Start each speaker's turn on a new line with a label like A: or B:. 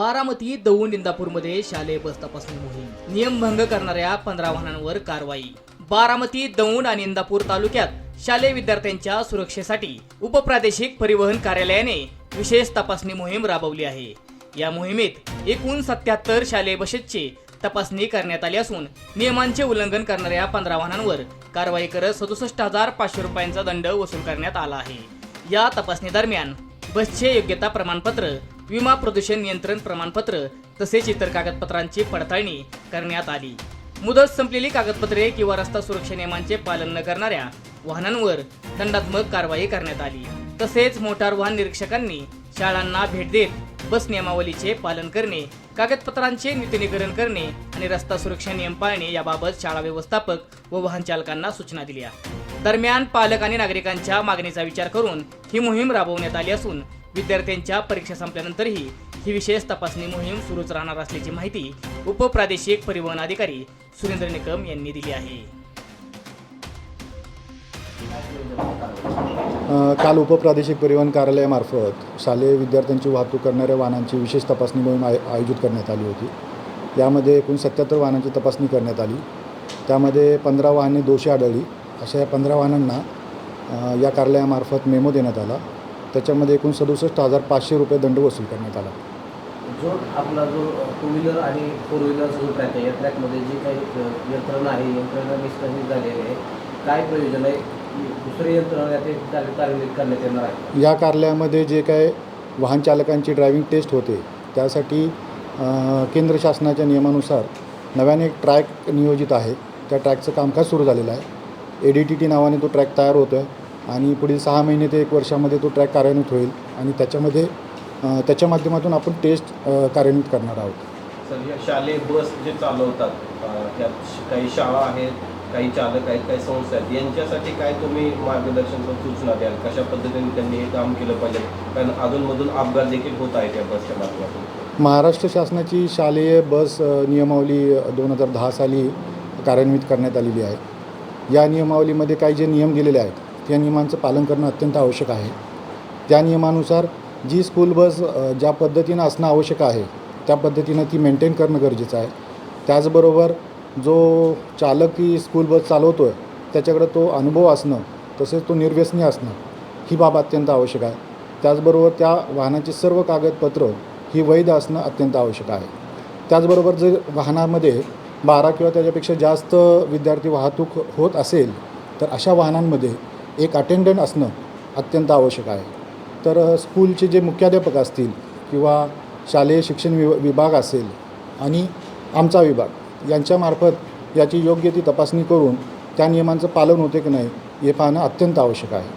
A: बारामती दौंड इंदापूरमध्ये शालेय बस तपासणी मोहीम, नियमभंग करणाऱ्या 15 वाहनांवर कारवाई। बारामती दौंड आणि इंदापूर तालुक्यात शालेय विद्यार्थ्यांच्या सुरक्षेसाठी उपप्रादेशिक परिवहन कार्यालयाने विशेष तपासणी मोहीम राबवली आहे। या मोहिमेत एकूण 77 शालेय बसेसची तपासणी करण्यात आली असून नियमांचे उल्लंघन करणाऱ्या 15 वाहनांवर कारवाई करत 67,500 रुपयांचा दंड वसूल करण्यात आला आहे। या तपासणी दरम्यान बसचे योग्यता प्रमाणपत्र, विमा प्रदूषण नियंत्रण प्रमाणपत्र तसेच इतर कागदपत्रांची पडताळणी करण्यात आली। मुदत संपलेली कागदपत्रे किंवा रस्ता सुरक्षा नियमांचे पालन न करणाऱ्या वाहनांवर दंडात्मक कारवाई करण्यात आली। तसेच मोटार वाहन निरीक्षकांनी शाळांना भेट देत बस नियमावलीचे पालन करणे, कागदपत्रांचे नूतनीकरण करणे आणि रस्ता सुरक्षा नियम पाळणे याबाबत शाळा व्यवस्थापक व वाहन चालकांना सूचना दिल्या। दरम्यान पालक आणि नागरिकांच्या मागणीचा विचार करून ही मोहीम राबवण्यात आली असून विद्यार्थ्यांच्या परीक्षा संपल्यानंतरही ही विशेष तपासणी मोहीम सुरूच राहणार असल्याची माहिती उपप्रादेशिक परिवहन अधिकारी सुरेंद्र निकम यांनी दिली आहे।
B: काल उपप्रादेशिक परिवहन कार्यालयामार्फत शालेय विद्यार्थ्यांची वाहतूक करणाऱ्या वाहनांची विशेष तपासणी मोहीम आयोजित करण्यात आली होती। यामध्ये एकूण 77 वाहनांची तपासणी करण्यात आली। त्यामध्ये 15 वाहने दोषी आढळली। अशा या 15 वाहनांना या कार्यालयामार्फत मेमो देण्यात आला। त्याच्यामध्ये एकूण 67,500 रुपये दंड वसूल करण्यात आला।
C: जो आपला जो 2 व्हीलर आणि 4 व्हीलर जो ट्रॅक आहे, या ट्रॅकमध्ये जे काही यंत्रणा आहे, यंत्रणा निष्कासित झालेली आहे, काय प्रयोजन आहे? दुसरे यंत्रणा ते कार्यान्वित करण्यात येणार आहे।
B: या कार्यालयामध्ये जे काय वाहन चालकांची ड्रायव्हिंग टेस्ट होते त्यासाठी केंद्र शासनाच्या नियमानुसार नव्याने एक ट्रॅक नियोजित आहे। त्या ट्रॅकचं कामकाज सुरू झालेलं आहे। ADTT नावाने तो ट्रॅक तयार होतो आहे आणि पुढील 6 महिने ते 1 वर्षामध्ये तो ट्रॅक कार्यान्वित होईल आणि त्याच्या माध्यमातून आपण टेस्ट कार्यान्वित करणार आहोत।
D: सर, या शालेय बस जे चालवतात त्यात काही शाळा आहेत, काही चालक आहेत, काही संस्था आहेत, यांच्यासाठी काय तुम्ही मार्गदर्शन सूचना द्याल? कशा पद्धतीने त्यांनी हे काम केलं पाहिजे? कारण अधूनमधून अपघात देखील होत आहेत या बसच्या माध्यमातून।
B: महाराष्ट्र शासनाची शालेय बस नियमावली 2010 साली कार्यान्वित करण्यात आलेली आहे। या नियमावलीमध्ये काही जे नियम दिलेले आहेत त्या नियमांचं पालन करणं अत्यंत आवश्यक आहे। त्या नियमानुसार जी स्कूल बस ज्या पद्धतीनं असणं आवश्यक आहे त्या पद्धतीनं ती मेंटेन करणं गरजेचं आहे। त्याचबरोबर जो चालक ही स्कूल बस चालवतो आहे त्याच्याकडे तो अनुभव असणं, तसेच तो निर्व्यसनी असणं ही बाब अत्यंत आवश्यक आहे। त्याचबरोबर त्या वाहनाची सर्व कागदपत्र ही वैध असणं अत्यंत आवश्यक आहे। त्याचबरोबर जर वाहनामध्ये 12 किंवा त्याच्यापेक्षा जास्त विद्यार्थी वाहतूक होत असेल तर अशा वाहनांमध्ये एक अटेंडंट असणं अत्यंत आवश्यक आहे। तर स्कूलचे जे मुख्याध्यापक असतील किंवा शालेय शिक्षण विभाग असेल आणि आमचा विभाग यांच्यामार्फत याची योग्य ती तपासणी करून त्या नियमांचं पालन होते की नाही हे पाहणं अत्यंत आवश्यक आहे।